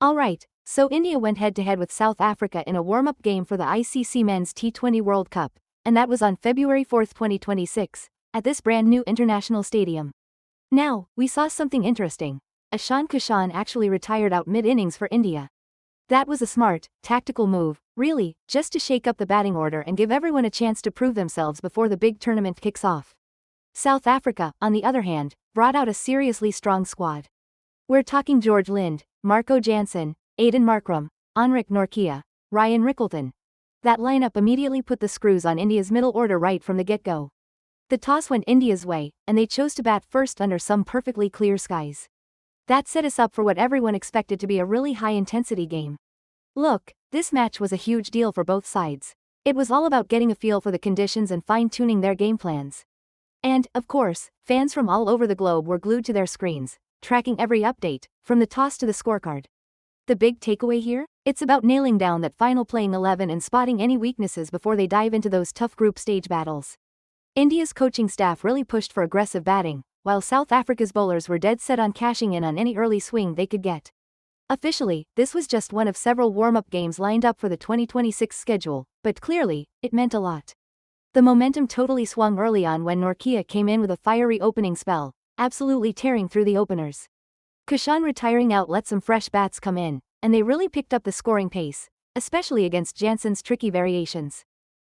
Alright, so India went head-to-head with South Africa in a warm-up game for the ICC Men's T20 World Cup, and that was on February 4, 2026, at this brand-new international stadium. Now, we saw something interesting. Ishan Kishan actually retired out mid-innings for India. That was a smart, tactical move, really, just to shake up the batting order and give everyone a chance to prove themselves before the big tournament kicks off. South Africa, on the other hand, brought out a seriously strong squad. We're talking George Linde, Jansen, Aiden Markram, Anrich Nortje, Ryan Rickelton. That lineup immediately put the screws on India's middle order right from the get-go. The toss went India's way, and they chose to bat first under some perfectly clear skies. That set us up for what everyone expected to be a really high-intensity game. Look, this match was a huge deal for both sides. It was all about getting a feel for the conditions and fine-tuning their game plans. And, of course, fans from all over the globe were glued to their screens, tracking every update, from the toss to the scorecard. The big takeaway here? It's about nailing down that final playing 11 and spotting any weaknesses before they dive into those tough group stage battles. India's coaching staff really pushed for aggressive batting, while South Africa's bowlers were dead set on cashing in on any early swing they could get. Officially, this was just one of several warm-up games lined up for the 2026 schedule, but clearly, it meant a lot. The momentum totally swung early on when Nortje came in with a fiery opening spell, absolutely tearing through the openers. Kishan retiring out let some fresh bats come in, and they really picked up the scoring pace, especially against Jansen's tricky variations.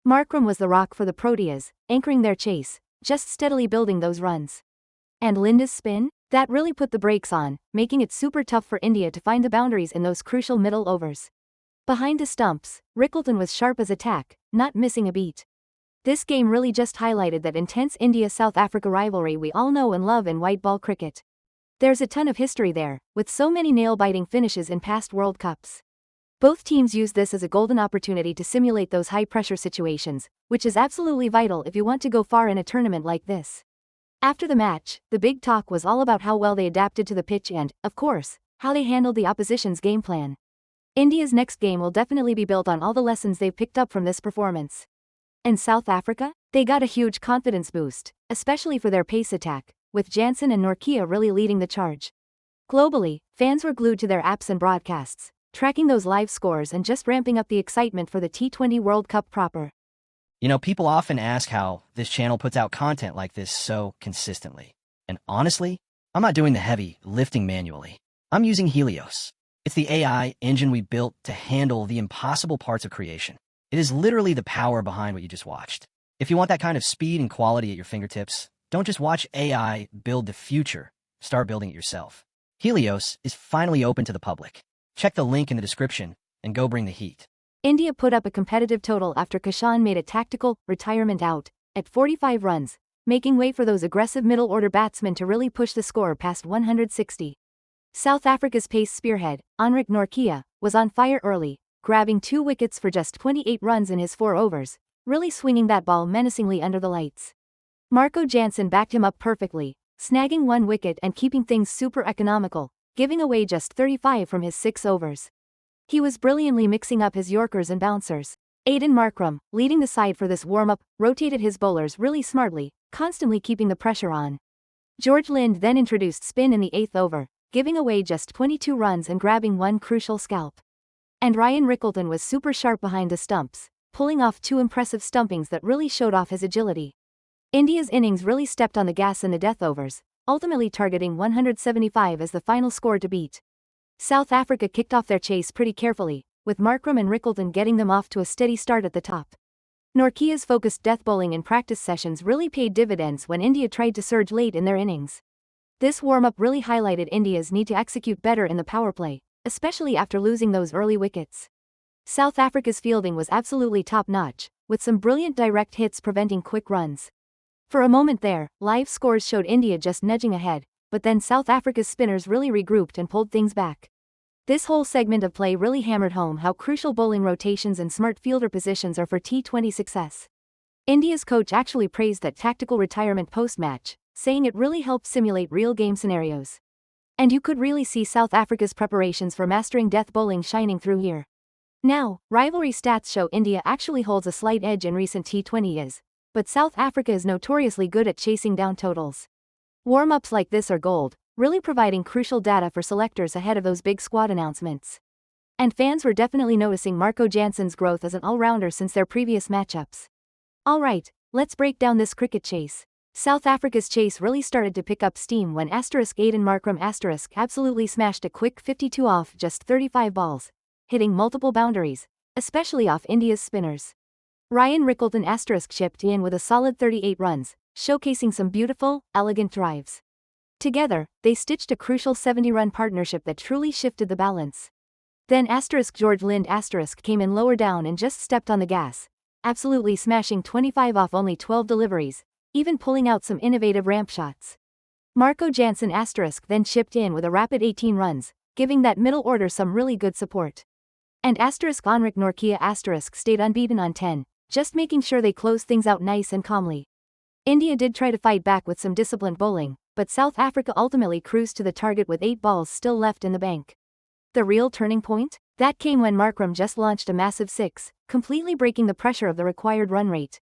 Markram was the rock for the Proteas, anchoring their chase, just steadily building those runs. And Linde's spin? That really put the brakes on, making it super tough for India to find the boundaries in those crucial middle overs. Behind the stumps, Rickelton was sharp as a tack, not missing a beat. This game really just highlighted that intense India-South Africa rivalry we all know and love in white ball cricket. There's a ton of history there, with so many nail-biting finishes in past World Cups. Both teams used this as a golden opportunity to simulate those high-pressure situations, which is absolutely vital if you want to go far in a tournament like this. After the match, the big talk was all about how well they adapted to the pitch and, of course, how they handled the opposition's game plan. India's next game will definitely be built on all the lessons they've picked up from this performance. And South Africa? They got a huge confidence boost, especially for their pace attack, with Jansen and Nortje really leading the charge. Globally, fans were glued to their apps and broadcasts, tracking those live scores and just ramping up the excitement for the T20 World Cup proper. You know, people often ask how this channel puts out content like this so consistently. And honestly, I'm not doing the heavy lifting manually. I'm using Helios. It's the AI engine we built to handle the impossible parts of creation. It is literally the power behind what you just watched. If you want that kind of speed and quality at your fingertips, don't just watch AI build the future. Start building it yourself. Helios is finally open to the public. Check the link in the description and go bring the heat. India put up a competitive total after Kishan made a tactical retirement out at 45 runs, making way for those aggressive middle-order batsmen to really push the score past 160. South Africa's pace spearhead, Anrich Nortje, was on fire early, grabbing 2 wickets for just 28 runs in his 4 overs, really swinging that ball menacingly under the lights. Jansen backed him up perfectly, snagging 1 wicket and keeping things super economical, giving away just 35 from his 6 overs. He was brilliantly mixing up his Yorkers and bouncers. Aiden Markram, leading the side for this warm-up, rotated his bowlers really smartly, constantly keeping the pressure on. George Linde then introduced spin in the 8th over, giving away just 22 runs and grabbing 1 crucial scalp. And Ryan Rickelton was super sharp behind the stumps, pulling off 2 impressive stumpings that really showed off his agility. India's innings really stepped on the gas in the death overs, ultimately targeting 175 as the final score to beat. South Africa kicked off their chase pretty carefully, with Markram and Rickelton getting them off to a steady start at the top. Nortje's focused death bowling in practice sessions really paid dividends when India tried to surge late in their innings. This warm-up really highlighted India's need to execute better in the power play, especially after losing those early wickets. South Africa's fielding was absolutely top-notch, with some brilliant direct hits preventing quick runs. For a moment there, live scores showed India just nudging ahead, but then South Africa's spinners really regrouped and pulled things back. This whole segment of play really hammered home how crucial bowling rotations and smart fielder positions are for T20 success. India's coach actually praised that tactical retirement post-match, saying it really helped simulate real game scenarios. And you could really see South Africa's preparations for mastering death bowling shining through here. Now, rivalry stats show India actually holds a slight edge in recent T20s, but South Africa is notoriously good at chasing down totals. Warm-ups like this are gold, really providing crucial data for selectors ahead of those big squad announcements. And fans were definitely noticing Marco Jansen's growth as an all-rounder since their previous matchups. Alright, let's break down this cricket chase. South Africa's chase really started to pick up steam when Aiden Markram absolutely smashed a quick 52 off just 35 balls, hitting multiple boundaries, especially off India's spinners. Ryan Rickelton chipped in with a solid 38 runs, showcasing some beautiful, elegant drives. Together, they stitched a crucial 70-run partnership that truly shifted the balance. Then George Linde came in lower down and just stepped on the gas, absolutely smashing 25 off only 12 deliveries, even pulling out some innovative ramp shots. Marco Jansen then chipped in with a rapid 18 runs, giving that middle order some really good support. And Anrich Nortje stayed unbeaten on 10, just making sure they closed things out nice and calmly. India did try to fight back with some disciplined bowling, but South Africa ultimately cruised to the target with 8 balls still left in the bank. The real turning point? That came when Markram just launched a massive 6, completely breaking the pressure of the required run rate.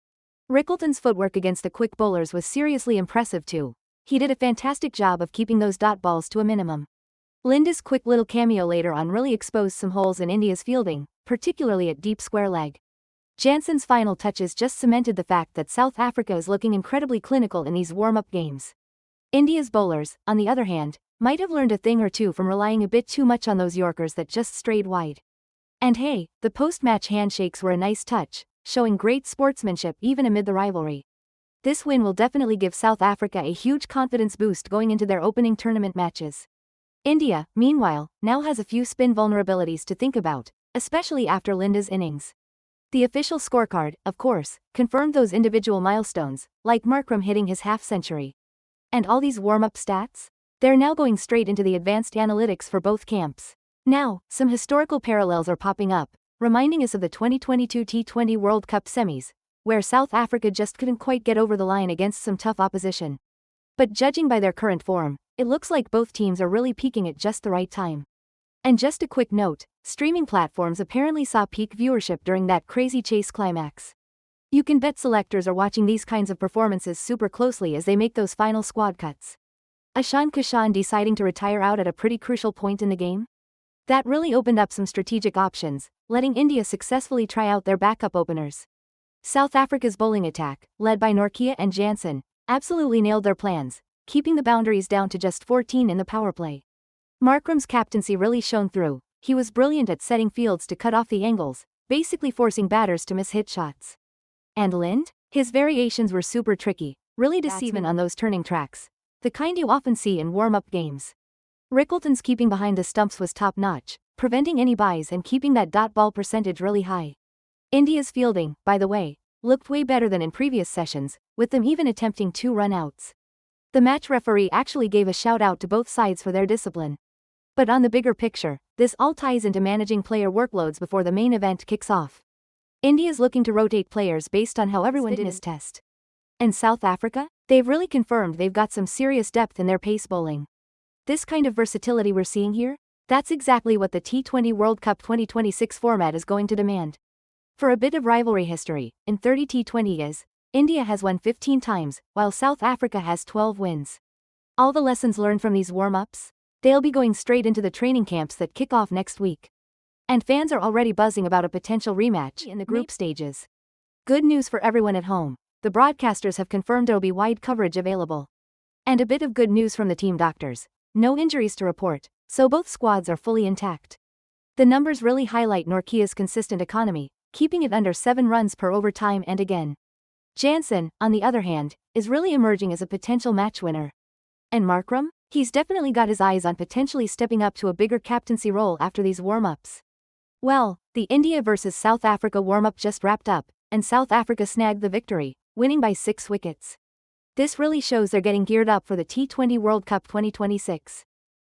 Rickelton's footwork against the quick bowlers was seriously impressive too. He did a fantastic job of keeping those dot balls to a minimum. Linde's quick little cameo later on really exposed some holes in India's fielding, particularly at deep square leg. Jansen's final touches just cemented the fact that South Africa is looking incredibly clinical in these warm-up games. India's bowlers, on the other hand, might have learned a thing or two from relying a bit too much on those Yorkers that just strayed wide. And hey, the post-match handshakes were a nice touch, showing great sportsmanship even amid the rivalry. This win will definitely give South Africa a huge confidence boost going into their opening tournament matches. India, meanwhile, now has a few spin vulnerabilities to think about, especially after Linde's innings. The official scorecard, of course, confirmed those individual milestones, like Markram hitting his half-century. And all these warm-up stats? They're now going straight into the advanced analytics for both camps. Now, some historical parallels are popping up, reminding us of the 2022 T20 World Cup semis, where South Africa just couldn't quite get over the line against some tough opposition. But judging by their current form, it looks like both teams are really peaking at just the right time. And just a quick note, streaming platforms apparently saw peak viewership during that crazy chase climax. You can bet selectors are watching these kinds of performances super closely as they make those final squad cuts. Ishan Kishan deciding to retire out at a pretty crucial point in the game? That really opened up some strategic options, letting India successfully try out their backup openers. South Africa's bowling attack, led by Nortje and Jansen, absolutely nailed their plans, keeping the boundaries down to just 14 in the power play. Markram's captaincy really shone through. He was brilliant at setting fields to cut off the angles, basically forcing batters to miss hit shots. And Linde? His variations were super tricky, really deceiving on those turning tracks, the kind you often see in warm-up games. Rickelton's keeping behind the stumps was top-notch, preventing any byes and keeping that dot ball percentage really high. India's fielding, by the way, looked way better than in previous sessions, with them even attempting 2 run-outs. The match referee actually gave a shout-out to both sides for their discipline. But on the bigger picture, this all ties into managing player workloads before the main event kicks off. India's looking to rotate players based on how everyone did his test. And South Africa? They've really confirmed they've got some serious depth in their pace bowling. This kind of versatility we're seeing here? That's exactly what the T20 World Cup 2026 format is going to demand. For a bit of rivalry history, in 30 T20s, India has won 15 times, while South Africa has 12 wins. All the lessons learned from these warm-ups? They'll be going straight into the training camps that kick off next week. And fans are already buzzing about a potential rematch in the group stages. Good news for everyone at home. The broadcasters have confirmed there'll be wide coverage available. And a bit of good news from the team doctors. No injuries to report, so both squads are fully intact. The numbers really highlight Nortje's consistent economy, keeping it under 7 runs per over time and again. Jansen, on the other hand, is really emerging as a potential match winner. And Markram? He's definitely got his eyes on potentially stepping up to a bigger captaincy role after these warm-ups. Well, the India vs South Africa warm-up just wrapped up, and South Africa snagged the victory, winning by 6 wickets. This really shows they're getting geared up for the T20 World Cup 2026.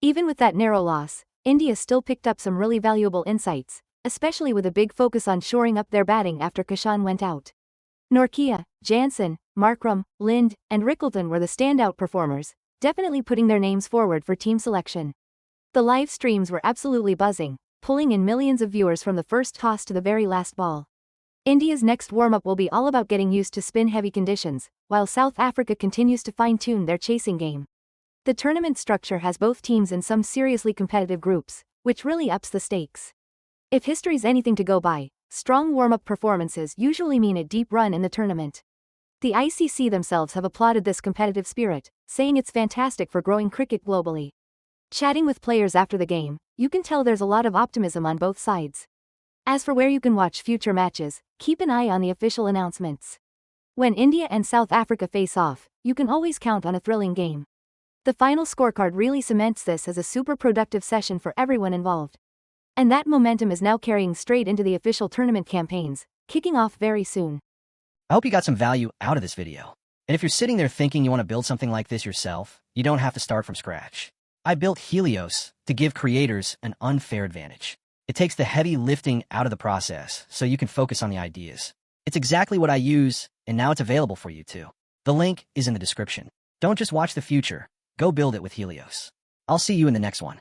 Even with that narrow loss, India still picked up some really valuable insights, especially with a big focus on shoring up their batting after Kishan went out. Nortje, Jansen, Markram, Linde, and Rickelton were the standout performers, definitely putting their names forward for team selection. The live streams were absolutely buzzing, pulling in millions of viewers from the first toss to the very last ball. India's next warm-up will be all about getting used to spin-heavy conditions, while South Africa continues to fine-tune their chasing game. The tournament structure has both teams in some seriously competitive groups, which really ups the stakes. If history's anything to go by, strong warm-up performances usually mean a deep run in the tournament. The ICC themselves have applauded this competitive spirit, saying it's fantastic for growing cricket globally. Chatting with players after the game, you can tell there's a lot of optimism on both sides. As for where you can watch future matches, keep an eye on the official announcements. When India and South Africa face off, you can always count on a thrilling game. The final scorecard really cements this as a super productive session for everyone involved. And that momentum is now carrying straight into the official tournament campaigns, kicking off very soon. I hope you got some value out of this video. And if you're sitting there thinking you want to build something like this yourself, you don't have to start from scratch. I built Helios to give creators an unfair advantage. It takes the heavy lifting out of the process so you can focus on the ideas. It's exactly what I use, and now it's available for you too. The link is in the description. Don't just watch the future, go build it with Helios. I'll see you in the next one.